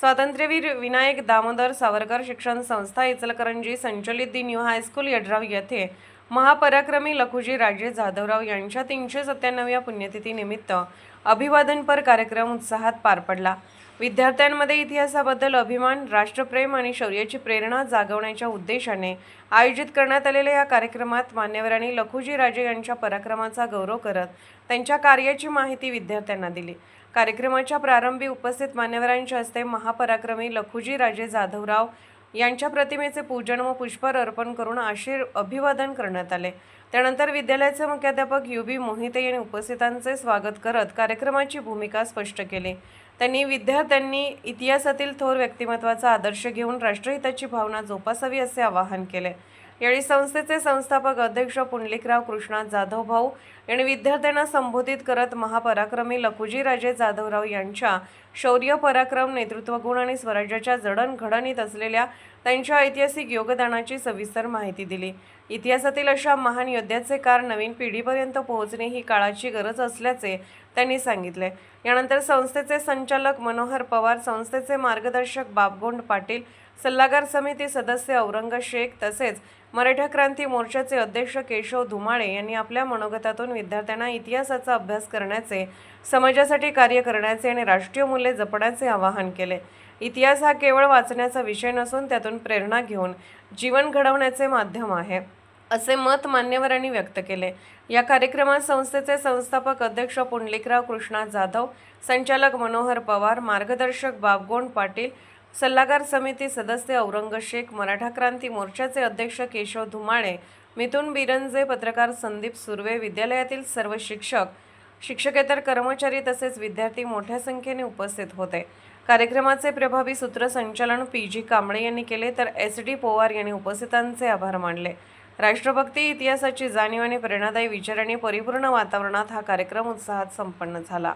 स्वातंत्र्यवीर विनायक दामोदर सावरकर शिक्षण संस्था इचलकरंजी संचलित दी न्यू हायस्कूल यड्राव येथे महापराक्रमी लखुजी राजे जाधवराव यांच्या 397व्या पुण्यतिथीनिमित्त अभिवादनपर कार्यक्रम उत्साहात पार पडला। विद्यार्थ्यांमध्ये इतिहासाबद्दल अभिमान, राष्ट्रप्रेम आणि शौर्याची प्रेरणा जागवण्याच्या उद्देशाने आयोजित करण्यात आलेल्या या कार्यक्रमात मान्यवरांनी लखुजी राजे यांच्या पराक्रमाचा गौरव करत त्यांच्या कार्याची माहिती विद्यार्थ्यांना दिली। कार्यक्रमाच्या प्रारंभी उपस्थित मान्यवरांच्या हस्ते महापराक्रमी लखुजी राजे जाधवराव यांच्या प्रतिमेचे पूजन व पुष्पहार अर्पण करून अभिवादन करण्यात आले। त्यानंतर विद्यालयाचे मुख्याध्यापक UB मोहिते यांनी उपस्थितांचे स्वागत करत कार्यक्रमाची भूमिका स्पष्ट केली। त्यांनी विद्यार्थ्यांनी इतिहासातील थोर व्यक्तिमत्वाचा आदर्श घेऊन राष्ट्रहिताची भावना जोपासावी असे आवाहन केले। यावेळी संस्थेचे संस्थापक अध्यक्ष पुंडलिकराव कृष्णा जाधव भाऊ यांनी विद्यार्थ्यांना संबोधित करत महापराक्रमी लखुजी राजे जाधवराव यांच्या शौर्य, पराक्रम, नेतृत्व गुण आणि स्वराज्याच्या जडणघडणीत असलेल्या त्यांच्या ऐतिहासिक योगदानाची सविस्तर माहिती दिली। इतिहासातील अशा महान योद्ध्याचे कार्य नवीन पिढीपर्यंत पोहोचणे ही काळाची गरज असल्याचे त्यांनी सांगितले। यानंतर संस्थेचे संचालक मनोहर पवार, संस्थेचे मार्गदर्शक बापगोंड पाटील, सल्लागार समिती सदस्य औरंग शेख तसेच मराठा क्रांती मोर्चाचे अध्यक्ष केशव धुमाळे यांनी आपल्या मनोगतातून विद्यार्थ्यांना इतिहासाचा अभ्यास करण्याचे, समाजासाठी कार्य करण्याचे आणि राष्ट्रीय मूल्ये जपण्याचे आवाहन केले। इतिहास हा केवळ वाचण्याचा विषय नसून त्यातून प्रेरणा घेऊन जीवन घडवण्याचे माध्यम आहे, असे मत मान्यवरांनी व्यक्त केले। या कार्यक्रमात संस्थेचे संस्थापक अध्यक्ष पुंडलिकराव कृष्णा जाधव, संचालक मनोहर पवार, मार्गदर्शक बापगोंड पाटील, सल्लागार समिती सदस्य औरंग शेख, मराठा क्रांती मोर्चाचे अध्यक्ष केशव धुमाळे, मिथुन बिरंजे, पत्रकार संदीप सुर्वे, विद्यालयातील सर्व शिक्षक, शिक्षकेतर कर्मचारी तसेच विद्यार्थी मोठ्या संख्येने उपस्थित होते। कार्यक्रमाचे प्रभावी सूत्रसंचालन PG कांबळे यांनी केले तर SD पोवार यांनी उपस्थितांचे आभार मानले। राष्ट्रभक्ती, इतिहासाची जाणीव आणि प्रेरणादायी विचारांनी परिपूर्ण वातावरणात हा कार्यक्रम उत्साहात संपन्न झाला।